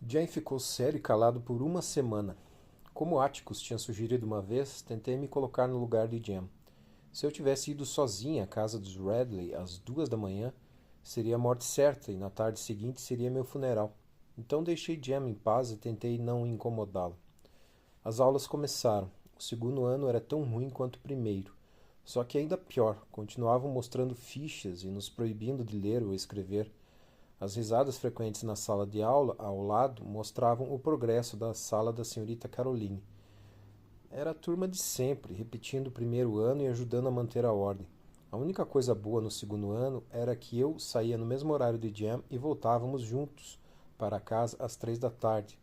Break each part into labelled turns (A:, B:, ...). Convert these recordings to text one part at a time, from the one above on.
A: Jane ficou sério e calado por uma semana. Como Atticus tinha sugerido uma vez, tentei me colocar no lugar de Jane. Se eu tivesse ido sozinha à casa dos Radley às 2 da manhã, seria a morte certa e na tarde seguinte seria meu funeral. Então deixei Jane em paz e tentei não incomodá-la. As aulas começaram. O segundo ano era tão ruim quanto o primeiro. Só que ainda pior, continuavam mostrando fichas e nos proibindo de ler ou escrever. As risadas frequentes na sala de aula, ao lado, mostravam o progresso da sala da senhorita Caroline. Era a turma de sempre, repetindo o primeiro ano e ajudando a manter a ordem. A única coisa boa no segundo ano era que eu saía no mesmo horário de Jam e voltávamos juntos para casa às 3 da tarde.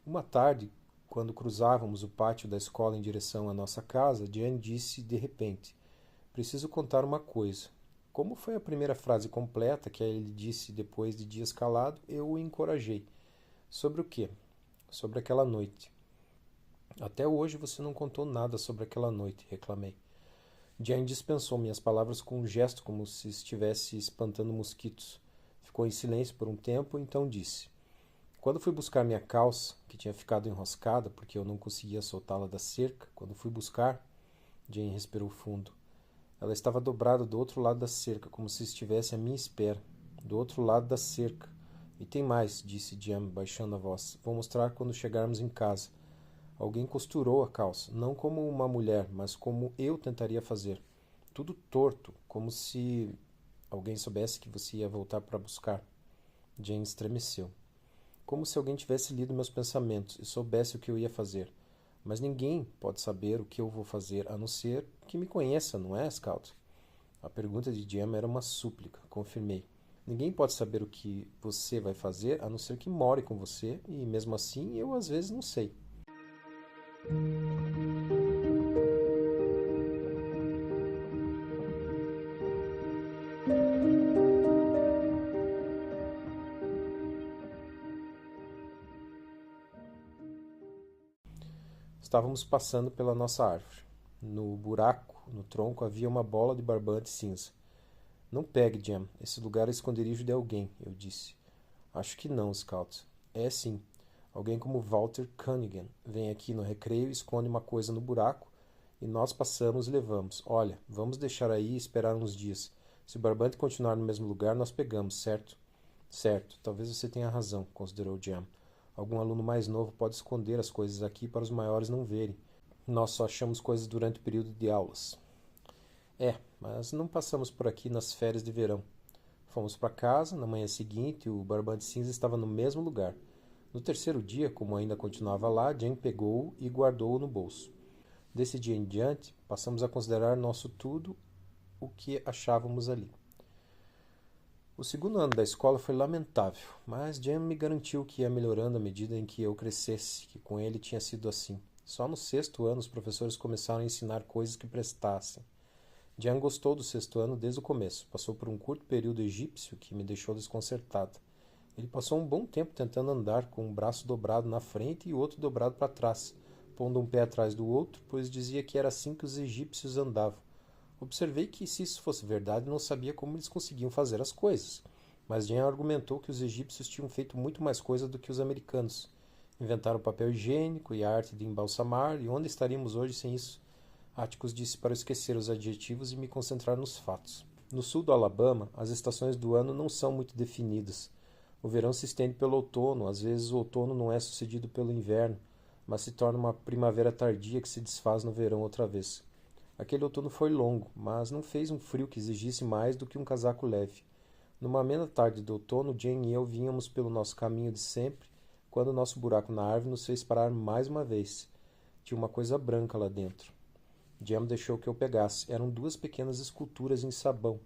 A: Uma tarde, quando cruzávamos o pátio da escola em direção à nossa casa, Jane disse de repente: "Preciso contar uma coisa." Como foi a primeira frase completa que ele disse depois de dias calado, eu o encorajei. "Sobre o quê?" "Sobre aquela noite." "Até hoje você não contou nada sobre aquela noite", reclamei. Jane dispensou minhas palavras com um gesto como se estivesse espantando mosquitos. Ficou em silêncio por um tempo, então disse: "Quando fui buscar minha calça, que tinha ficado enroscada porque eu não conseguia soltá-la da cerca, quando fui buscar..." Jane respirou fundo. "Ela estava dobrada do outro lado da cerca, como se estivesse à minha espera. Do outro lado da cerca. E tem mais", disse Jane, baixando a voz. "Vou mostrar quando chegarmos em casa. Alguém costurou a calça, não como uma mulher, mas como eu tentaria fazer. Tudo torto, como se alguém soubesse que você ia voltar para buscar." Jane estremeceu. "Como se alguém tivesse lido meus pensamentos e soubesse o que eu ia fazer. Mas ninguém pode saber o que eu vou fazer, a não ser que me conheça, não é, Scout?" A pergunta de Jam era uma súplica, confirmei. "Ninguém pode saber o que você vai fazer, a não ser que more com você, e mesmo assim eu às vezes não sei." Estávamos passando pela nossa árvore. No buraco, no tronco, havia uma bola de barbante cinza. "Não pegue, Jam. Esse lugar é esconderijo de alguém", eu disse. "Acho que não, Scout." "É sim. Alguém como Walter Cunningham vem aqui no recreio e esconde uma coisa no buraco e nós passamos e levamos. Olha, vamos deixar aí e esperar uns dias. Se o barbante continuar no mesmo lugar, nós pegamos, certo?" "Certo. Talvez você tenha razão", considerou Jam. "Algum aluno mais novo pode esconder as coisas aqui para os maiores não verem. Nós só achamos coisas durante o período de aulas." "É, mas não passamos por aqui nas férias de verão." Fomos para casa. Na manhã seguinte, o barbante cinza estava no mesmo lugar. No terceiro dia, como ainda continuava lá, Jane pegou-o e guardou-o no bolso. Desse dia em diante, passamos a considerar nosso tudo o que achávamos ali. O segundo ano da escola foi lamentável, mas Jane me garantiu que ia melhorando à medida em que eu crescesse, que com ele tinha sido assim. Só no sexto ano os professores começaram a ensinar coisas que prestassem. Jane gostou do sexto ano desde o começo. Passou por um curto período egípcio que me deixou desconcertado. Ele passou um bom tempo tentando andar com um braço dobrado na frente e o outro dobrado para trás, pondo um pé atrás do outro, pois dizia que era assim que os egípcios andavam. Observei que, se isso fosse verdade, não sabia como eles conseguiam fazer as coisas. Mas Jane argumentou que os egípcios tinham feito muito mais coisa do que os americanos. Inventaram papel higiênico e a arte de embalsamar, e onde estaríamos hoje sem isso? Atticus disse para esquecer os adjetivos e me concentrar nos fatos. No sul do Alabama, as estações do ano não são muito definidas. O verão se estende pelo outono, às vezes o outono não é sucedido pelo inverno, mas se torna uma primavera tardia que se desfaz no verão outra vez. Aquele outono foi longo, mas não fez um frio que exigisse mais do que um casaco leve. Numa amena tarde de outono, Jane e eu vínhamos pelo nosso caminho de sempre, quando nosso buraco na árvore nos fez parar mais uma vez. Tinha uma coisa branca lá dentro. Jam deixou que eu pegasse. Eram duas pequenas esculturas em sabão.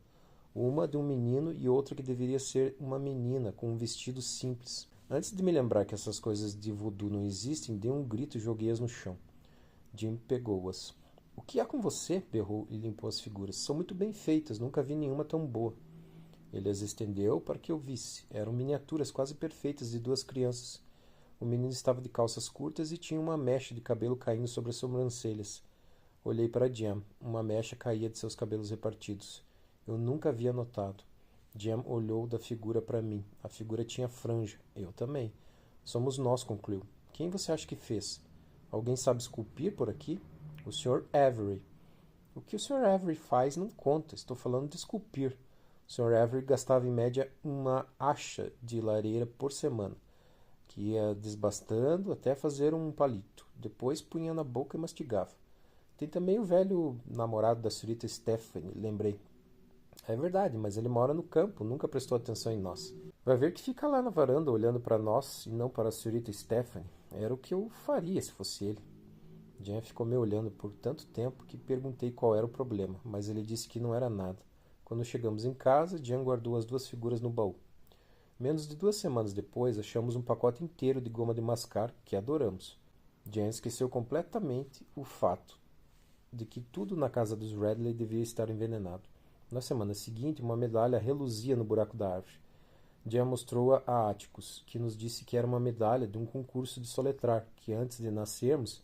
A: Uma de um menino e outra que deveria ser uma menina, com um vestido simples. Antes de me lembrar que essas coisas de voodoo não existem, dei um grito e joguei-as no chão. Jim pegou-as. "O que há com você?" berrou e limpou as figuras. "São muito bem feitas, nunca vi nenhuma tão boa." Ele as estendeu para que eu visse. Eram miniaturas quase perfeitas de duas crianças. O menino estava de calças curtas e tinha uma mecha de cabelo caindo sobre as sobrancelhas. Olhei para Jam. Uma mecha caía de seus cabelos repartidos. Eu nunca havia notado. Jam olhou da figura para mim. A figura tinha franja. Eu também. Somos nós, concluiu. Quem você acha que fez? Alguém sabe esculpir por aqui? O Sr. Avery. O que o Sr. Avery faz não conta. Estou falando de esculpir. O Sr. Avery gastava em média uma acha de lareira por semana, que ia desbastando até fazer um palito. Depois punha na boca e mastigava. Tem também o velho namorado da senhorita Stephanie, lembrei. É verdade, mas ele mora no campo, nunca prestou atenção em nós. Vai ver que fica lá na varanda olhando para nós e não para a senhorita Stephanie. Era o que eu faria se fosse ele. Jan ficou me olhando por tanto tempo que perguntei qual era o problema, mas ele disse que não era nada. Quando chegamos em casa, Jan guardou as duas figuras no baú. Menos de 2 semanas depois, achamos um pacote inteiro de goma de mascar que adoramos. Jan esqueceu completamente o fato de que tudo na casa dos Radley devia estar envenenado. Na semana seguinte, uma medalha reluzia no buraco da árvore. Jan mostrou-a a Atticus, que nos disse que era uma medalha de um concurso de soletrar, que antes de nascermos,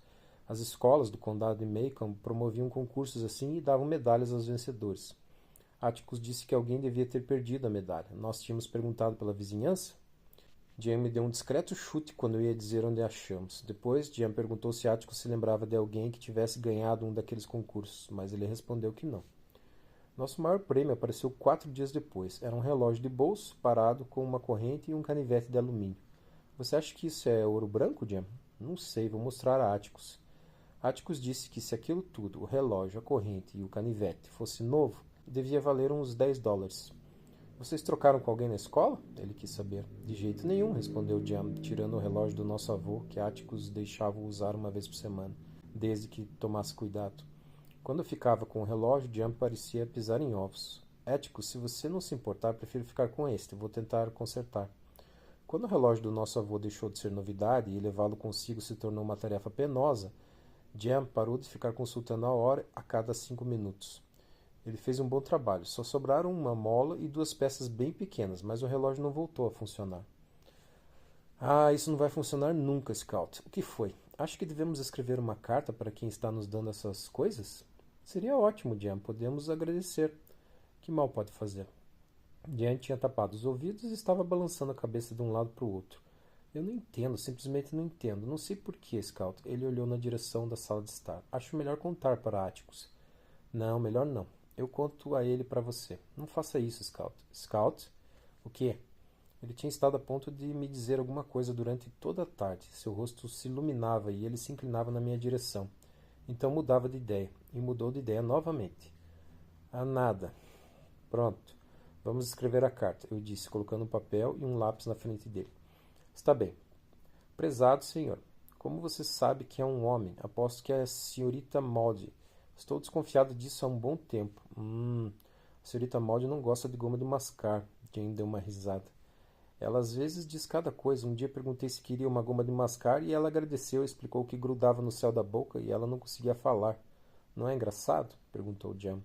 A: as escolas do condado de Macon promoviam concursos assim e davam medalhas aos vencedores. Atticus disse que alguém devia ter perdido a medalha. Nós tínhamos perguntado pela vizinhança. Jan me deu um discreto chute quando eu ia dizer onde a achamos. Depois, Jan perguntou se Atticus se lembrava de alguém que tivesse ganhado um daqueles concursos, mas ele respondeu que não. Nosso maior prêmio apareceu 4 dias depois. Era um relógio de bolso, parado com uma corrente e um canivete de alumínio. Você acha que isso é ouro branco, Jan? Não sei, vou mostrar a Atticus. Atticus disse que se aquilo tudo, o relógio, a corrente e o canivete, fosse novo, devia valer uns $10. Vocês trocaram com alguém na escola? Ele quis saber. De jeito nenhum, respondeu Jan, tirando o relógio do nosso avô, que Atticus deixava usar uma vez por semana, desde que tomasse cuidado. Quando eu ficava com o relógio, Jan parecia pisar em ovos. Atticus, se você não se importar, prefiro ficar com este. Vou tentar consertar. Quando o relógio do nosso avô deixou de ser novidade e levá-lo consigo se tornou uma tarefa penosa, Jan parou de ficar consultando a hora a cada 5 minutos. Ele fez um bom trabalho. Só sobraram uma mola e 2 peças bem pequenas, mas o relógio não voltou a funcionar. Ah, isso não vai funcionar nunca, Scout. O que foi? Acho que devemos escrever uma carta para quem está nos dando essas coisas? Seria ótimo, Jan. Podemos agradecer. Que mal pode fazer? Jan tinha tapado os ouvidos e estava balançando a cabeça de um lado para o outro. Eu não entendo, simplesmente não entendo. Não sei por que, Scout. Ele olhou na direção da sala de estar. Acho melhor contar para Atticus. Não, melhor não. Eu conto a ele para você. Não faça isso, Scout. Scout? O quê? Ele tinha estado a ponto de me dizer alguma coisa durante toda a tarde. Seu rosto se iluminava e ele se inclinava na minha direção. Então mudava de ideia. E mudou de ideia novamente. Ah, nada. Pronto. Vamos escrever a carta, eu disse, colocando um papel e um lápis na frente dele. Está bem. Prezado senhor, como você sabe que é um homem, aposto que é a senhorita Maudie. Estou desconfiado disso há um bom tempo. A senhorita Maudie não gosta de goma de mascar. Jane deu uma risada. Ela às vezes diz cada coisa. Um dia perguntei se queria uma goma de mascar e ela agradeceu e explicou que grudava no céu da boca e ela não conseguia falar. Não é engraçado? Perguntou Jan.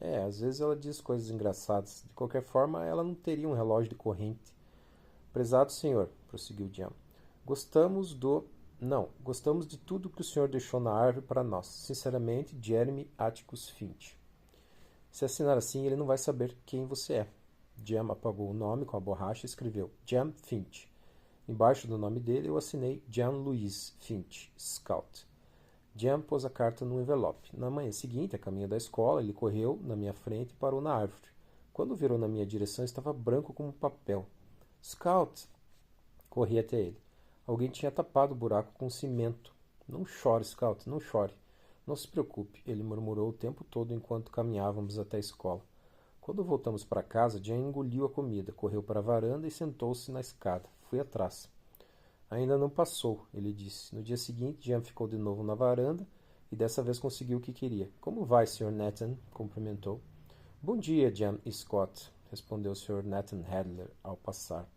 A: É, às vezes ela diz coisas engraçadas. De qualquer forma, ela não teria um relógio de corrente. Prezado senhor, prosseguiu Jan, gostamos de tudo que o senhor deixou na árvore para nós. Sinceramente, Jeremy Atticus Finch. Se assinar assim, ele não vai saber quem você é. Jan apagou o nome com a borracha e escreveu Jan Finch. Embaixo do nome dele eu assinei Jan Louis Finch, Scout. Jan pôs a carta no envelope. Na manhã seguinte, a caminho da escola, ele correu na minha frente e parou na árvore. Quando virou na minha direção, estava branco como papel. Scout! Corri até ele. Alguém tinha tapado o buraco com cimento. Não chore, Scout, não chore. Não se preocupe, ele murmurou o tempo todo enquanto caminhávamos até a escola. Quando voltamos para casa, Jan engoliu a comida, correu para a varanda e sentou-se na escada. Fui atrás. Ainda não passou, ele disse. No dia seguinte, Jan ficou de novo na varanda e dessa vez conseguiu o que queria. Como vai, Sr. Nathan? Cumprimentou. Bom dia, Jan e Scott, respondeu Sr. Nathan Hadler ao passar.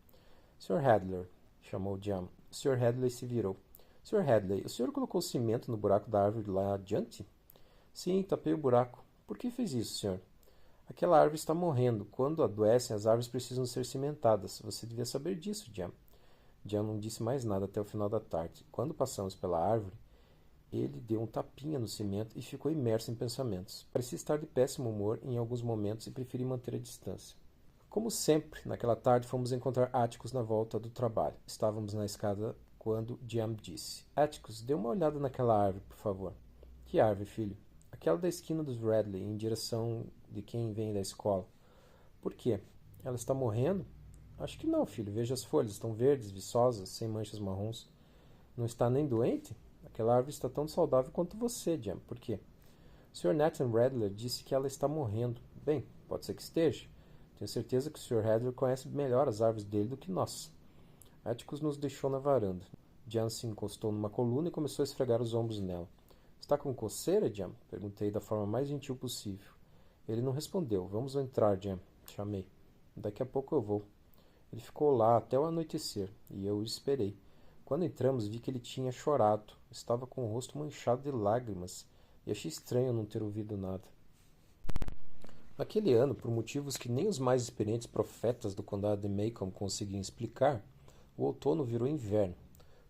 A: Sr. Hadler, chamou Jan. Sr. Hadley se virou. Sr. Hadley, o senhor colocou cimento no buraco da árvore lá adiante? Sim, tapei o buraco. Por que fez isso, senhor? Aquela árvore está morrendo. Quando adoecem, as árvores precisam ser cimentadas. Você devia saber disso, Jan. Jan não disse mais nada até o final da tarde. Quando passamos pela árvore, ele deu um tapinha no cimento e ficou imerso em pensamentos. Parecia estar de péssimo humor em alguns momentos e preferi manter a distância. Como sempre, naquela tarde fomos encontrar Atticus na volta do trabalho. Estávamos na escada quando Jam disse: Atticus, dê uma olhada naquela árvore, por favor. Que árvore, filho? Aquela da esquina dos Radley, em direção de quem vem da escola. Por quê? Ela está morrendo? Acho que não, filho. Veja as folhas, estão verdes, viçosas, sem manchas marrons. Não está nem doente? Aquela árvore está tão saudável quanto você, Jam. Por quê? O Sr. Nathan Radler disse que ela está morrendo. Bem, pode ser que esteja. Tenho certeza que o Sr. Radler conhece melhor as árvores dele do que nós. Atticus nos deixou na varanda. Jam se encostou numa coluna e começou a esfregar os ombros nela. Está com coceira, Jam? Perguntei da forma mais gentil possível. Ele não respondeu. Vamos entrar, Jam. Chamei. Daqui a pouco eu vou. Ele ficou lá até o anoitecer, e eu o esperei. Quando entramos, vi que ele tinha chorado. Estava com o rosto manchado de lágrimas, e achei estranho não ter ouvido nada. Naquele ano, por motivos que nem os mais experientes profetas do condado de Macomb conseguiam explicar, o outono virou inverno.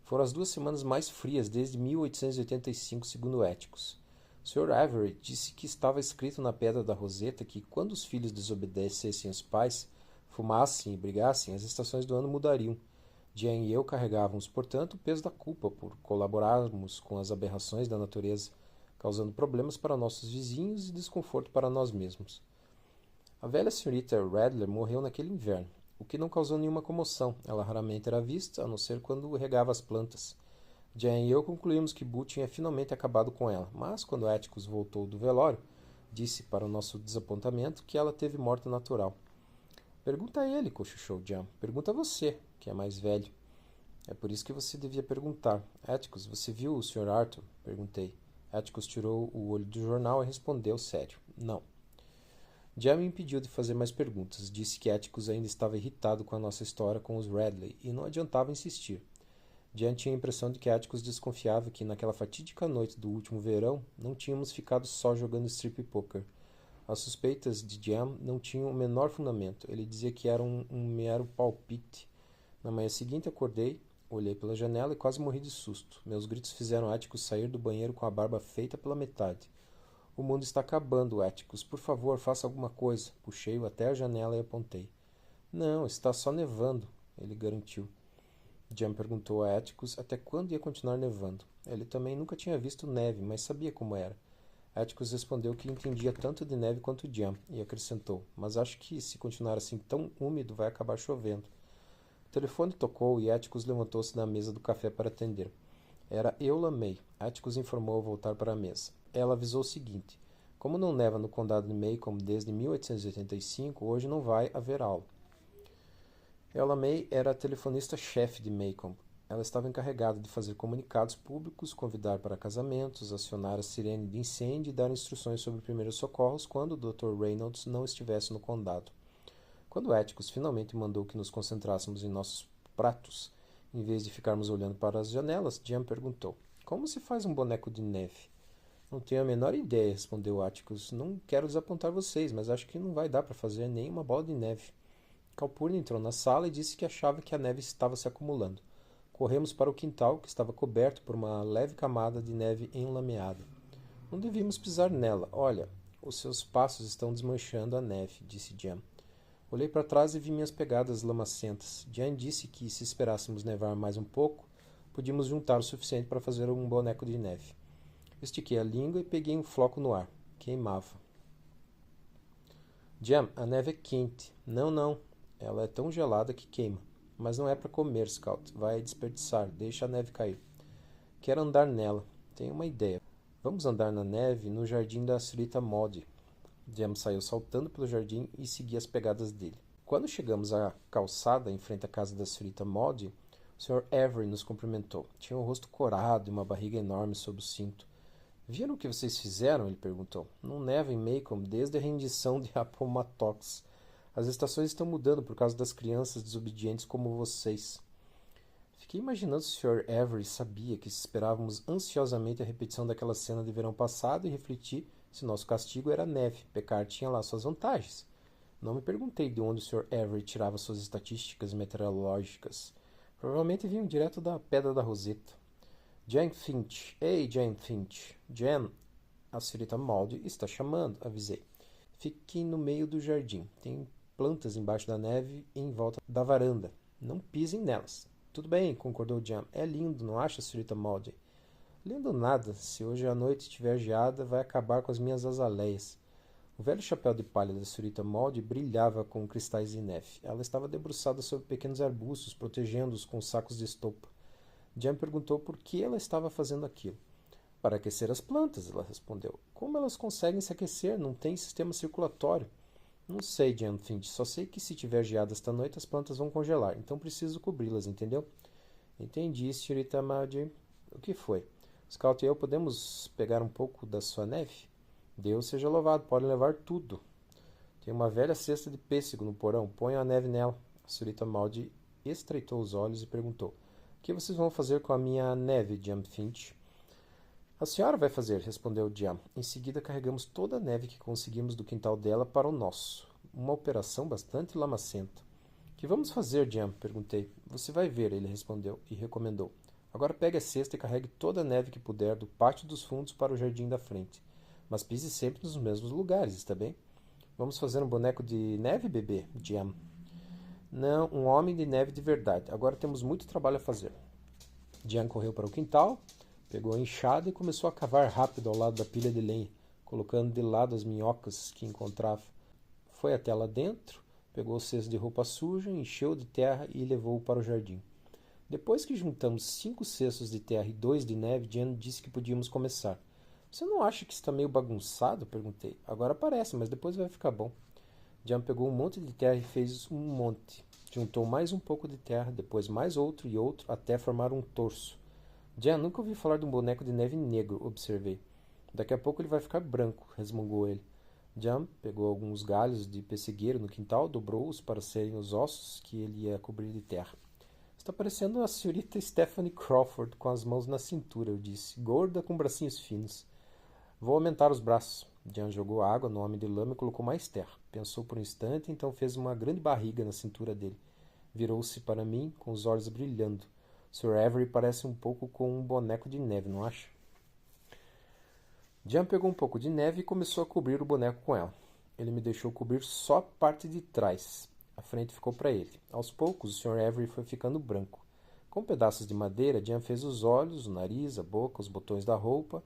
A: Foram as 2 semanas mais frias desde 1885, segundo Atticus. O Sr. Avery disse que estava escrito na pedra da Roseta que, quando os filhos desobedecessem os pais, fumassem e brigassem, as estações do ano mudariam. Jean e eu carregávamos, portanto, o peso da culpa por colaborarmos com as aberrações da natureza, causando problemas para nossos vizinhos e desconforto para nós mesmos. A velha senhorita Radler morreu naquele inverno, o que não causou nenhuma comoção. Ela raramente era vista, a não ser quando regava as plantas. Jean e eu concluímos que Boo tinha finalmente acabado com ela, mas quando Atticus voltou do velório, disse, para o nosso desapontamento, que ela teve morte natural. Pergunta a ele, cochichou Jean. Pergunta a você, que é mais velho. É por isso que você devia perguntar. Atticus, você viu o Sr. Arthur? Perguntei. Atticus tirou o olho do jornal e respondeu sério. Não. Jean me impediu de fazer mais perguntas. Disse que Atticus ainda estava irritado com a nossa história com os Radley e não adiantava insistir. Jean tinha a impressão de que Atticus desconfiava que, naquela fatídica noite do último verão, não tínhamos ficado só jogando strip poker. As suspeitas de Jean não tinham o menor fundamento. Ele dizia que era um mero palpite. Na manhã seguinte acordei, olhei pela janela e quase morri de susto. Meus gritos fizeram Atticus sair do banheiro com a barba feita pela metade. O mundo está acabando, Atticus. Por favor, faça alguma coisa. Puxei-o até a janela e apontei. Não, está só nevando, ele garantiu. Jean perguntou a Atticus até quando ia continuar nevando. Ele também nunca tinha visto neve, mas sabia como era. Atticus respondeu que entendia tanto de neve quanto Jean, e acrescentou, mas acho que, se continuar assim tão úmido, vai acabar chovendo. O telefone tocou e Atticus levantou-se da mesa do café para atender. Era Eula May. Atticus informou ao voltar para a mesa. Ela avisou o seguinte: como não neva no condado de Macomb desde 1885, hoje não vai haver aula. Eula May era a telefonista-chefe de Macomb. Ela estava encarregada de fazer comunicados públicos, convidar para casamentos, acionar a sirene de incêndio e dar instruções sobre primeiros socorros quando o Dr. Reynolds não estivesse no condado. Quando Atticus finalmente mandou que nos concentrássemos em nossos pratos, em vez de ficarmos olhando para as janelas, Jean perguntou: como se faz um boneco de neve? Não tenho a menor ideia, respondeu Atticus. Não quero desapontar vocês, mas acho que não vai dar para fazer nem uma bola de neve. Calpurnia entrou na sala e disse que achava que a neve estava se acumulando. Corremos para o quintal, que estava coberto por uma leve camada de neve enlameada. Não devíamos pisar nela. Olha, os seus passos estão desmanchando a neve, disse Jean. Olhei para trás e vi minhas pegadas lamacentas. Jean disse que, se esperássemos nevar mais um pouco, podíamos juntar o suficiente para fazer um boneco de neve. Estiquei a língua e peguei um floco no ar. Queimava. Jean, a neve é quente. Não, não. Ela é tão gelada que queima. Mas não é para comer, Scout. Vai desperdiçar. Deixa a neve cair. Quero andar nela. Tenho uma ideia. Vamos andar na neve no jardim da senhorita Maudie. Jean saiu saltando pelo jardim e segui as pegadas dele. Quando chegamos à calçada em frente à casa da senhorita Maudie, o Sr. Avery nos cumprimentou. Tinha o rosto corado e uma barriga enorme sob o cinto. Viram o que vocês fizeram? Ele perguntou. Não neva em Macomb desde a rendição de Appomattox. As estações estão mudando por causa das crianças desobedientes como vocês. Fiquei imaginando se o Sr. Avery sabia que esperávamos ansiosamente a repetição daquela cena de verão passado e refleti se nosso castigo era neve. Pecar tinha lá suas vantagens. Não me perguntei de onde o Sr. Avery tirava suas estatísticas meteorológicas. Provavelmente vinham direto da Pedra da Roseta. Jane Finch. Ei, Jane Finch. Jane, a senhorita Maudie está chamando, avisei. Fiquem no meio do jardim. Tem plantas embaixo da neve e em volta da varanda. Não pisem nelas. Tudo bem, concordou Jam. É lindo, não acha, senhorita Maudie? Lindo nada. Se hoje à noite estiver geada, vai acabar com as minhas azaleias. O velho chapéu de palha da senhorita Maudie brilhava com cristais de neve. Ela estava debruçada sobre pequenos arbustos, protegendo-os com sacos de estopa. Jam perguntou por que ela estava fazendo aquilo. Para aquecer as plantas, ela respondeu. Como elas conseguem se aquecer? Não tem sistema circulatório. Não sei, Jam Finch. Só sei que se tiver geada esta noite, as plantas vão congelar. Então preciso cobri-las, entendeu? Entendi, senhorita Maudie. O que foi? Scout e eu podemos pegar um pouco da sua neve? Deus seja louvado, podem levar tudo. Tem uma velha cesta de pêssego no porão. Ponha a neve nela. A senhorita Maudie estreitou os olhos e perguntou. O que vocês vão fazer com a minha neve, Jam Finch? A senhora vai fazer, respondeu Jam. Em seguida carregamos toda a neve que conseguimos do quintal dela para o nosso. Uma operação bastante lamacenta. Que vamos fazer, Jam? Perguntei. Você vai ver, ele respondeu e recomendou. Agora pegue a cesta e carregue toda a neve que puder do pátio dos fundos para o jardim da frente. Mas pise sempre nos mesmos lugares, está bem? Vamos fazer um boneco de neve, bebê? Jam. Não, um homem de neve de verdade. Agora temos muito trabalho a fazer. Jam correu para o quintal, pegou a enxada e começou a cavar rápido ao lado da pilha de lenha, colocando de lado as minhocas que encontrava. Foi até lá dentro, pegou o cesto de roupa suja, encheu de terra e levou-o para o jardim. Depois que juntamos 5 cestos de terra e 2 de neve, Jam disse que podíamos começar. Você não acha que está meio bagunçado? Perguntei. Agora parece, mas depois vai ficar bom. Jam pegou um monte de terra e fez um monte. Juntou mais um pouco de terra, depois mais outro e outro, até formar um torso. Jam, nunca ouvi falar de um boneco de neve negro, observei. Daqui a pouco ele vai ficar branco, resmungou ele. Jam pegou alguns galhos de pessegueiro no quintal, dobrou-os para serem os ossos que ele ia cobrir de terra. Está parecendo a senhorita Stephanie Crawford com as mãos na cintura, eu disse, gorda com bracinhos finos. Vou aumentar os braços. Jam jogou água no homem de lama e colocou mais terra. Pensou por um instante, então fez uma grande barriga na cintura dele. Virou-se para mim, com os olhos brilhando. Sir Avery parece um pouco com um boneco de neve, não acha? Jam pegou um pouco de neve e começou a cobrir o boneco com ela. Ele me deixou cobrir só a parte de trás. A frente ficou para ele. Aos poucos, o Sr. Avery foi ficando branco. Com pedaços de madeira, Jam fez os olhos, o nariz, a boca, os botões da roupa.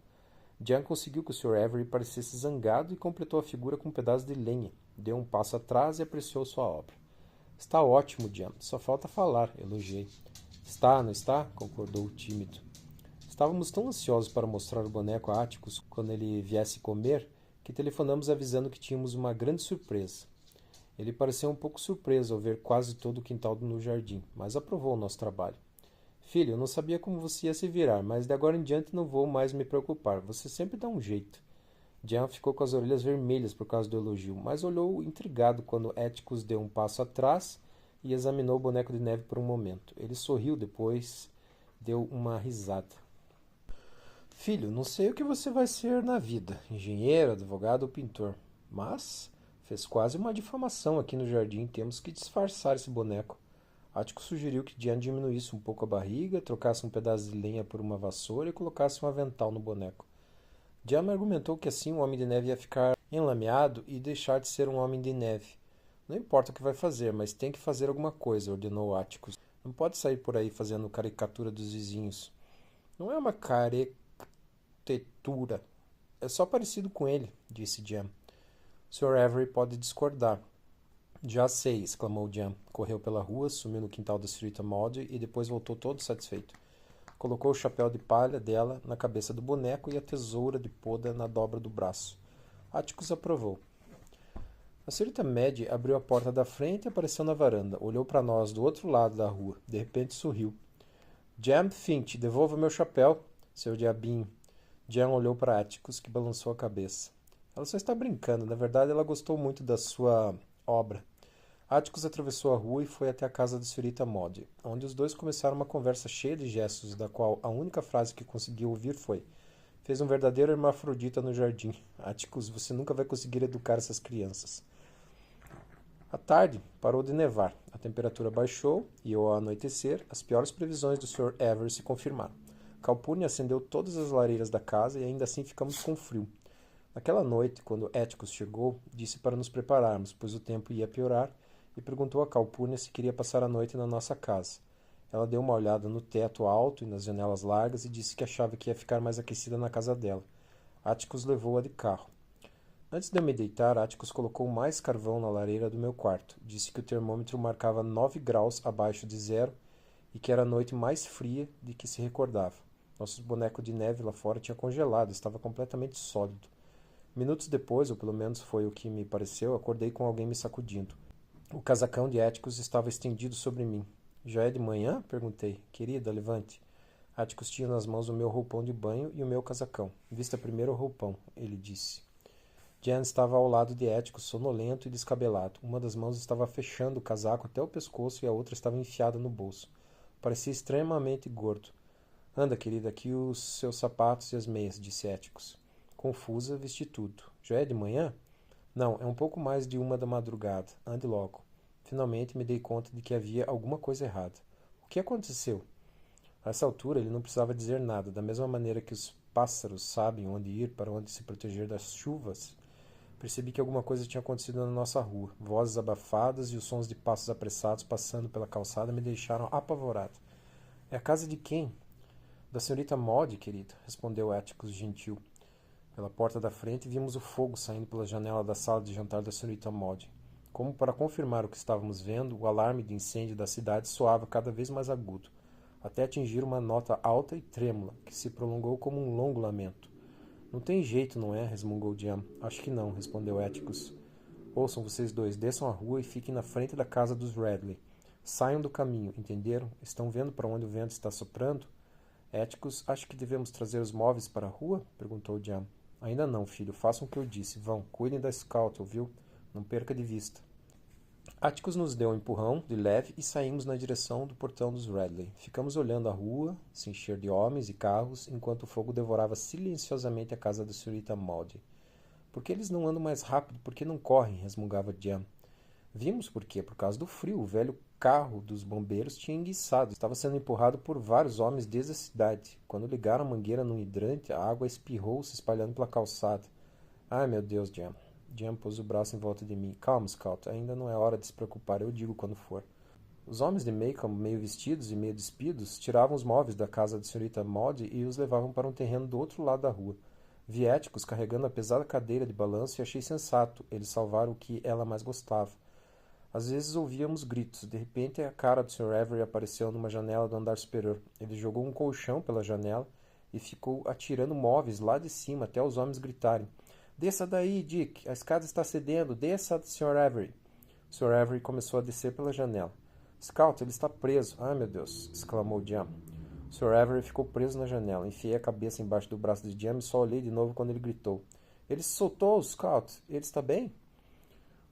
A: Jam conseguiu que o Sr. Avery parecesse zangado e completou a figura com um pedaço de lenha. Deu um passo atrás e apreciou sua obra. Está ótimo, Jam. Só falta falar, elogiei. Está, não está? Concordou tímido. Estávamos tão ansiosos para mostrar o boneco a Atticus quando ele viesse comer que telefonamos avisando que tínhamos uma grande surpresa. Ele pareceu um pouco surpreso ao ver quase todo o quintal no jardim, mas aprovou o nosso trabalho. Filho, eu não sabia como você ia se virar, mas de agora em diante não vou mais me preocupar. Você sempre dá um jeito. Jam ficou com as orelhas vermelhas por causa do elogio, mas olhou intrigado quando Atticus deu um passo atrás e examinou o boneco de neve por um momento. Ele sorriu depois, deu uma risada. Filho, não sei o que você vai ser na vida, engenheiro, advogado ou pintor, mas fez quase uma difamação aqui no jardim, temos que disfarçar esse boneco. Atticus sugeriu que Jam diminuísse um pouco a barriga, trocasse um pedaço de lenha por uma vassoura e colocasse um avental no boneco. Jam argumentou que assim o Homem de Neve ia ficar enlameado e deixar de ser um Homem de Neve. Não importa o que vai fazer, mas tem que fazer alguma coisa, ordenou Atticus. Não pode sair por aí fazendo caricatura dos vizinhos. Não é uma caricatura. É só parecido com ele, disse Jam. Sr. Avery pode discordar. Já sei, exclamou Jam. Correu pela rua, sumiu no quintal da senhorita Maudie e depois voltou todo satisfeito. Colocou o chapéu de palha dela na cabeça do boneco e a tesoura de poda na dobra do braço. Atticus aprovou. A senhorita Maudie abriu a porta da frente e apareceu na varanda. Olhou para nós do outro lado da rua. De repente sorriu. Jam Finch, devolva meu chapéu, seu diabinho. Jam olhou para Atticus, que balançou a cabeça. Ela só está brincando. Na verdade, ela gostou muito da sua obra. Atticus atravessou a rua e foi até a casa da senhorita Maudie, onde os dois começaram uma conversa cheia de gestos, da qual a única frase que conseguiu ouvir foi: fez um verdadeiro hermafrodita no jardim. Atticus, você nunca vai conseguir educar essas crianças. À tarde, parou de nevar. A temperatura baixou e, ao anoitecer, as piores previsões do Sr. Avery se confirmaram. Calpurnia acendeu todas as lareiras da casa e ainda assim ficamos com frio. Naquela noite, quando Atticus chegou, disse para nos prepararmos, pois o tempo ia piorar e perguntou a Calpurnia se queria passar a noite na nossa casa. Ela deu uma olhada no teto alto e nas janelas largas e disse que achava que ia ficar mais aquecida na casa dela. Atticus levou-a de carro. Antes de eu me deitar, Atticus colocou mais carvão na lareira do meu quarto. Disse que o termômetro marcava 9 graus abaixo de zero e que era a noite mais fria de que se recordava. Nosso boneco de neve lá fora tinha congelado, estava completamente sólido. Minutos depois, ou pelo menos foi o que me pareceu, acordei com alguém me sacudindo. O casacão de Atticus estava estendido sobre mim. Já é de manhã? Perguntei. Querida, levante. Atticus tinha nas mãos o meu roupão de banho e o meu casacão. Vista primeiro o roupão, ele disse. Jan estava ao lado de Atticus, sonolento e descabelado. Uma das mãos estava fechando o casaco até o pescoço e a outra estava enfiada no bolso. Parecia extremamente gordo. Anda, querida, aqui os seus sapatos e as meias, disse Atticus. Confusa, vesti tudo. Já é de manhã? Não, é um pouco mais de 1 da madrugada. Ande logo. Finalmente me dei conta de que havia alguma coisa errada. O que aconteceu? A essa altura ele não precisava dizer nada. Da mesma maneira que os pássaros sabem onde ir para onde se proteger das chuvas, percebi que alguma coisa tinha acontecido na nossa rua. Vozes abafadas e os sons de passos apressados passando pela calçada me deixaram apavorado. É a casa de quem? Da senhorita Maud, querida, respondeu Atticus gentil. Pela porta da frente vimos o fogo saindo pela janela da sala de jantar da senhorita Maud. Como para confirmar o que estávamos vendo, o alarme de incêndio da cidade soava cada vez mais agudo, até atingir uma nota alta e trêmula, que se prolongou como um longo lamento. Não tem jeito, não é? Resmungou Jam. Acho que não, respondeu Atticus. Ouçam vocês dois, desçam a rua e fiquem na frente da casa dos Radley. Saiam do caminho, entenderam? Estão vendo para onde o vento está soprando? Atticus, acha que devemos trazer os móveis para a rua? Perguntou Jam. Ainda não, filho. Façam o que eu disse. Vão, cuidem da Scout, ouviu? Não perca de vista. Atticus nos deu um empurrão de leve e saímos na direção do portão dos Radley. Ficamos olhando a rua, se encher de homens e carros, enquanto o fogo devorava silenciosamente a casa da senhorita Maud. Por que eles não andam mais rápido? Por que não correm? Resmungava Jam. Vimos por quê? Por causa do frio. O velho carro dos bombeiros tinha enguiçado. Estava sendo empurrado por vários homens desde a cidade. Quando ligaram a mangueira no hidrante, a água espirrou, se espalhando pela calçada. Ai, meu Deus, Jam. Jam pôs o braço em volta de mim. Calma, Scout. Ainda não é hora de se preocupar. Eu digo quando for. Os homens de Maycomb, meio vestidos e meio despidos, tiravam os móveis da casa da senhorita Maud e os levavam para um terreno do outro lado da rua. Vi Atticus carregando a pesada cadeira de balanço e achei sensato ele salvar o que ela mais gostava. Às vezes ouvíamos gritos. De repente, a cara do Sr. Avery apareceu numa janela do andar superior. Ele jogou um colchão pela janela e ficou atirando móveis lá de cima até os homens gritarem. Desça daí, Dick! A escada está cedendo! Desça, Sr. Avery! O Sr. Avery começou a descer pela janela. Scout, ele está preso! Ai, meu Deus! Exclamou Jam. O Sr. Avery ficou preso na janela. Enfiei a cabeça embaixo do braço de Jam e só olhei de novo quando ele gritou. Ele se soltou, Scout! Ele está bem?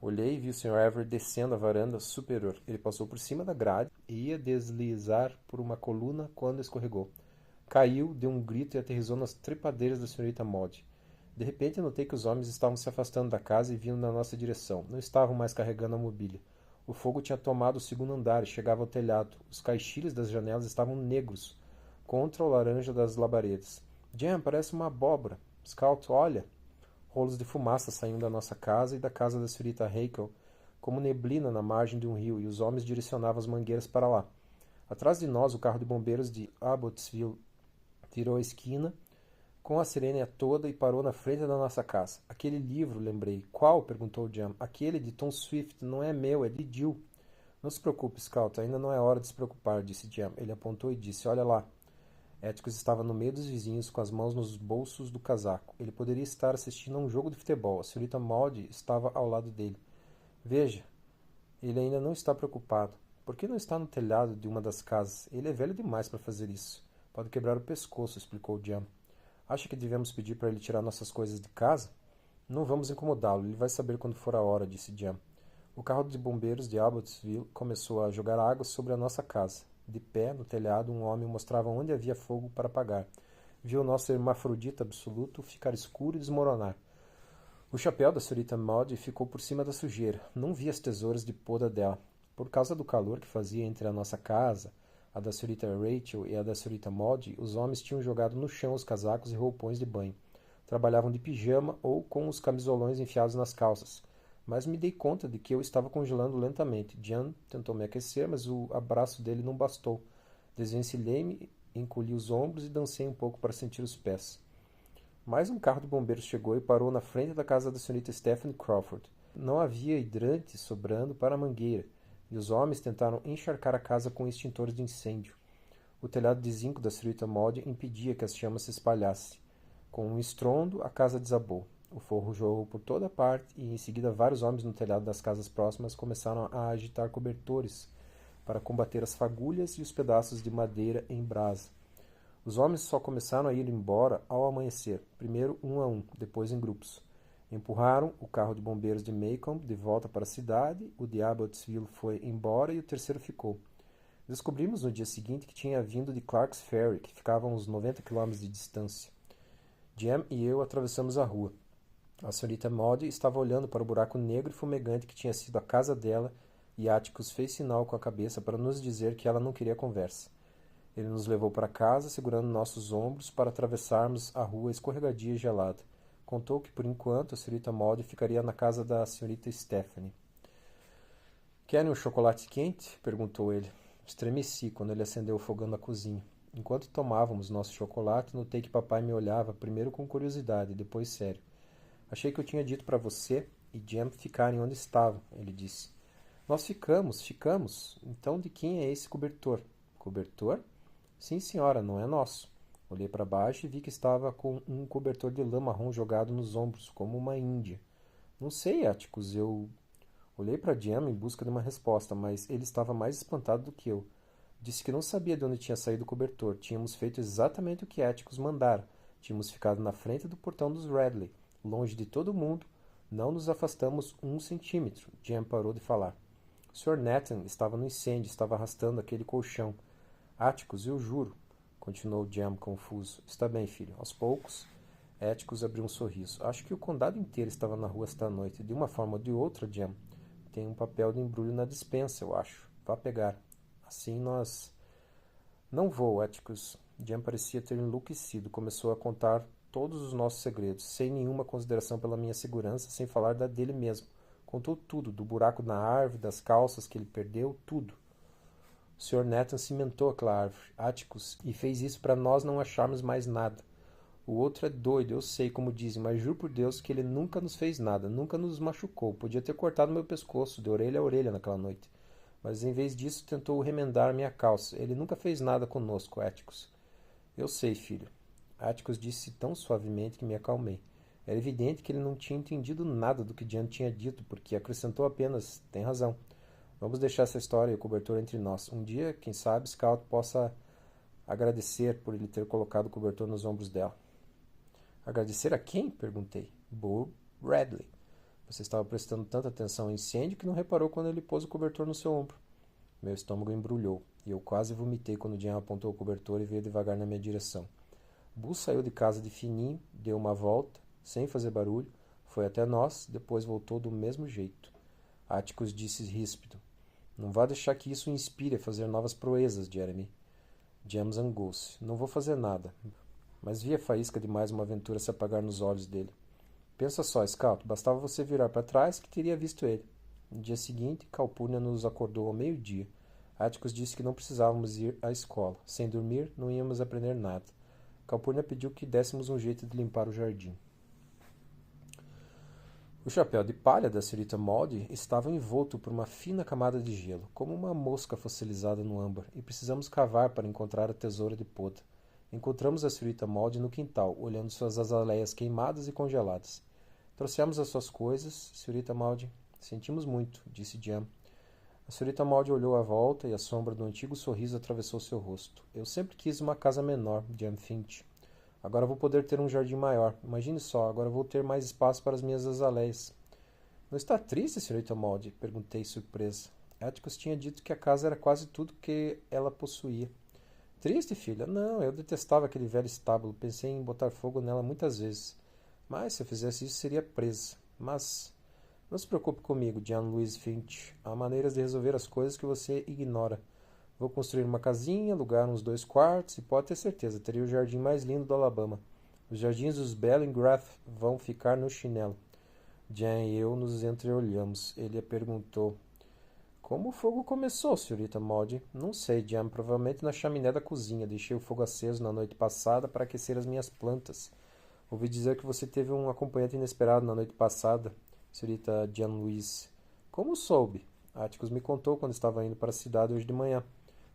A: Olhei e vi o Sr. Avery descendo a varanda superior. Ele passou por cima da grade e ia deslizar por uma coluna quando escorregou. Caiu, deu um grito e aterrissou nas trepadeiras da senhorita Maud. De repente notei que os homens estavam se afastando da casa e vindo na nossa direção. Não estavam mais carregando a mobília. O fogo tinha tomado o segundo andar e chegava ao telhado. Os caixilhos das janelas estavam negros, contra o laranja das labaredas. Jam, parece uma abóbora. Scout, olha! Rolos de fumaça saíam da nossa casa e da casa da senhorita Haeckel, como neblina na margem de um rio, e os homens direcionavam as mangueiras para lá. Atrás de nós, o carro de bombeiros de Abbotsville virou a esquina, com a sirene a toda, e parou na frente da nossa casa. Aquele livro, lembrei. Qual? Perguntou Jam. Aquele de Tom Swift. Não é meu, é de Jill. Não se preocupe, Scout. Ainda não é hora de se preocupar, disse Jam. Ele apontou e disse, olha lá. Atticus estava no meio dos vizinhos, com as mãos nos bolsos do casaco. Ele poderia estar assistindo a um jogo de futebol. A senhorita Maud estava ao lado dele. Veja, ele ainda não está preocupado. Por que não está no telhado de uma das casas? Ele é velho demais para fazer isso. Pode quebrar o pescoço, explicou Jam. Acha que devemos pedir para ele tirar nossas coisas de casa? Não vamos incomodá-lo. Ele vai saber quando for a hora, disse Jam. O carro de bombeiros de Abbotsville começou a jogar água sobre a nossa casa. De pé, no telhado, um homem mostrava onde havia fogo para apagar. Viu o nosso hermafrodita absoluto ficar escuro e desmoronar. O chapéu da senhorita Maud ficou por cima da sujeira. Não vi as tesouras de poda dela. Por causa do calor que fazia entre a nossa casa, a da senhorita Rachel e a da senhorita Maud, os homens tinham jogado no chão os casacos e roupões de banho. Trabalhavam de pijama ou com os camisolões enfiados nas calças. mas me dei conta de que eu estava congelando lentamente. Jan tentou me aquecer, mas o abraço dele não bastou. Desvencilhei-me, encolhi os ombros e dancei um pouco para sentir os pés. Mais um carro de bombeiros chegou e parou na frente da casa da senhorita Stephanie Crawford. Não havia hidrante sobrando para a mangueira, e os homens tentaram encharcar a casa com extintores de incêndio. O telhado de zinco da senhorita Maud impedia que as chamas se espalhassem. Com um estrondo, a casa desabou. O fogo jorrou por toda parte e em seguida vários homens no telhado das casas próximas começaram a agitar cobertores para combater as fagulhas e os pedaços de madeira em brasa. Os homens só começaram a ir embora ao amanhecer, primeiro um a um, depois em grupos. Empurraram o carro de bombeiros de Maycomb de volta para a cidade, o de Abbotsville foi embora e o terceiro ficou. Descobrimos no dia seguinte que tinha vindo de Clark's Ferry, que ficava a uns 90 quilômetros de distância. Jem e eu atravessamos a rua. A senhorita Maud estava olhando para o buraco negro e fumegante que tinha sido a casa dela e Atticus fez sinal com a cabeça para nos dizer que ela não queria conversa. Ele nos levou para casa, segurando nossos ombros para atravessarmos a rua escorregadia e gelada. Contou que, por enquanto, a senhorita Maud ficaria na casa da senhorita Stephanie. Querem um chocolate quente? Perguntou ele. Estremeci quando ele acendeu o fogão na cozinha. Enquanto tomávamos nosso chocolate, notei que papai me olhava primeiro com curiosidade e depois sério. Achei que eu tinha dito para você e Jem ficarem onde estavam, ele disse. Nós ficamos. Então de quem é esse cobertor? Cobertor? Sim, senhora, não é nosso. Olhei para baixo e vi que estava com um cobertor de lã marrom jogado nos ombros, como uma índia. Não sei, Atticus, eu... Olhei para Jem em busca de uma resposta, mas ele estava mais espantado do que eu. Disse que não sabia de onde tinha saído o cobertor. Tínhamos feito exatamente o que Atticus mandara. Tínhamos ficado na frente do portão dos Radley, longe de todo mundo. Não nos afastamos 1 centímetro. Jem parou de falar. O Sr. Nathan estava no incêndio, estava arrastando aquele colchão. Atticus, eu juro, continuou Jem confuso. Está bem, filho. Aos poucos, Atticus abriu um sorriso. Acho que o condado inteiro estava na rua esta noite. De uma forma ou de outra, Jem. Tem um papel de embrulho na despensa, eu acho. Vá pegar. Assim nós... Não vou, Atticus. Jem parecia ter enlouquecido. Começou a contar todos os nossos segredos, sem nenhuma consideração pela minha segurança, sem falar da dele mesmo. Contou tudo, do buraco na árvore, das calças que ele perdeu, tudo. O Sr. Nathan cimentou aquela árvore, Atticus, e fez isso para nós não acharmos mais nada. O outro é doido, eu sei, como dizem, mas juro por Deus que ele nunca nos fez nada, nunca nos machucou. Podia ter cortado meu pescoço, de orelha a orelha naquela noite. Mas em vez disso tentou remendar minha calça. Ele nunca fez nada conosco, Atticus. Eu sei, filho. Atticus disse tão suavemente que me acalmei. Era evidente que ele não tinha entendido nada do que Jan tinha dito, porque acrescentou apenas, tem razão. Vamos deixar essa história e o cobertor entre nós. Um dia, quem sabe, Scout possa agradecer por ele ter colocado o cobertor nos ombros dela. Agradecer a quem? Perguntei. Bo Radley. Você estava prestando tanta atenção ao incêndio que não reparou quando ele pôs o cobertor no seu ombro. Meu estômago embrulhou, e eu quase vomitei quando Jan apontou o cobertor e veio devagar na minha direção. Boo saiu de casa de fininho, deu uma volta, sem fazer barulho, foi até nós, depois voltou do mesmo jeito. Atticus disse ríspido. Não vá deixar que isso o inspire a fazer novas proezas, Jeremy. Jem zangou-se. Não vou fazer nada. Mas vi a faísca de mais uma aventura se apagar nos olhos dele. Pensa só, Scout, bastava você virar para trás que teria visto ele. No dia seguinte, Calpurnia nos acordou ao meio-dia. Atticus disse que não precisávamos ir à escola. Sem dormir, não íamos aprender nada. Calpurnia pediu que dessemos um jeito de limpar o jardim. O chapéu de palha da senhorita Maud estava envolto por uma fina camada de gelo, como uma mosca fossilizada no âmbar, e precisamos cavar para encontrar a tesoura de poda. Encontramos a senhorita Maud no quintal, olhando suas azaleias queimadas e congeladas. Trouxemos as suas coisas, senhorita Maud. Sentimos muito, disse Jem. A senhorita Maud olhou à volta e a sombra do antigo sorriso atravessou seu rosto. Eu sempre quis uma casa menor, Jem Finch. Agora vou poder ter um jardim maior. Imagine só, agora vou ter mais espaço para as minhas azaleias. Não está triste, senhorita Maud? Perguntei, surpresa. Atticus tinha dito que a casa era quase tudo que ela possuía. Triste, filha? Não, eu detestava aquele velho estábulo. Pensei em botar fogo nela muitas vezes. Mas, se eu fizesse isso, seria presa. Mas, não se preocupe comigo, John Louis Finch. Há maneiras de resolver as coisas que você ignora. Vou construir uma casinha, alugar uns 2 quartos e pode ter certeza, teria o jardim mais lindo do Alabama. Os jardins dos Bellingrath vão ficar no chinelo. Jan e eu nos entreolhamos. Ele perguntou: Como o fogo começou, senhorita Maud? Não sei, Jan. Provavelmente na chaminé da cozinha. Deixei o fogo aceso na noite passada para aquecer as minhas plantas. Ouvi dizer que você teve um acompanhante inesperado na noite passada, senhorita Jean Louise. Como soube? Atticus me contou quando estava indo para a cidade hoje de manhã.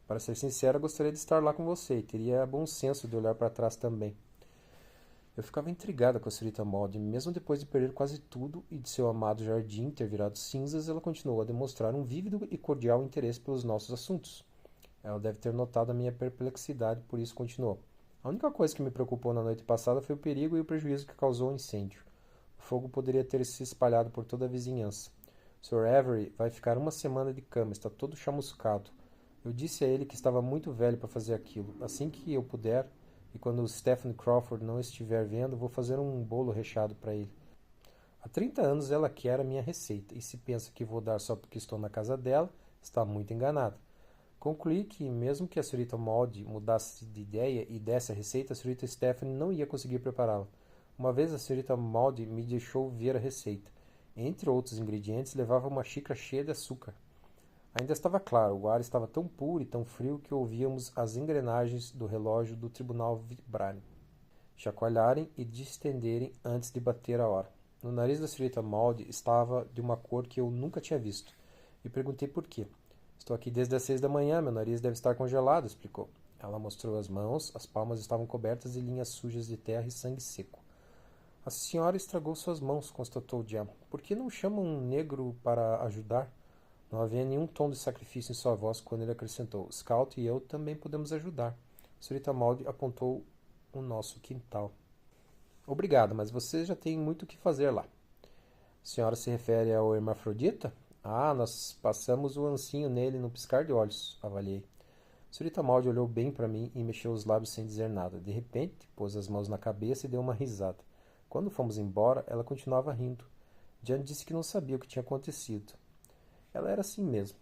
A: Para ser sincera, gostaria de estar lá com você e teria bom senso de olhar para trás também. Eu ficava intrigada com a senhorita Maud. Mesmo depois de perder quase tudo e de seu amado jardim ter virado cinzas, ela continuou a demonstrar um vívido e cordial interesse pelos nossos assuntos. Ela deve ter notado a minha perplexidade, por isso continuou. A única coisa que me preocupou na noite passada foi o perigo e o prejuízo que causou o incêndio. O fogo poderia ter se espalhado por toda a vizinhança. Sr. Avery vai ficar uma semana de cama, está todo chamuscado. Eu disse a ele que estava muito velho para fazer aquilo. Assim que eu puder, e quando o Stephen Crawford não estiver vendo, vou fazer um bolo recheado para ele. Há 30 anos ela quer a minha receita, e se pensa que vou dar só porque estou na casa dela, está muito enganada. Concluí que, mesmo que a senhorita Maud mudasse de ideia e desse a receita, a senhorita Stephanie não ia conseguir prepará-la. Uma vez a senhorita Maud me deixou ver a receita. Entre outros ingredientes, levava uma xícara cheia de açúcar. Ainda estava claro, o ar estava tão puro e tão frio que ouvíamos as engrenagens do relógio do tribunal vibrarem, chacoalharem e distenderem antes de bater a hora. No nariz da senhorita Maud estava de uma cor que eu nunca tinha visto, e perguntei por quê. Estou aqui desde as 6 da manhã, meu nariz deve estar congelado, explicou. Ela mostrou as mãos, as palmas estavam cobertas de linhas sujas de terra e sangue seco. A senhora estragou suas mãos, constatou Jan. Por que não chama um negro para ajudar? Não havia nenhum tom de sacrifício em sua voz quando ele acrescentou: Scout e eu também podemos ajudar. A senhorita Maud apontou o nosso quintal. Obrigado, mas você já tem muito o que fazer lá. A senhora se refere ao hermafrodita? Ah, nós passamos o ancinho nele num piscar de olhos, avaliei. A senhorita Maud olhou bem para mim e mexeu os lábios sem dizer nada. De repente, pôs as mãos na cabeça e deu uma risada. Quando fomos embora, ela continuava rindo. Jan disse que não sabia o que tinha acontecido. Ela era assim mesmo.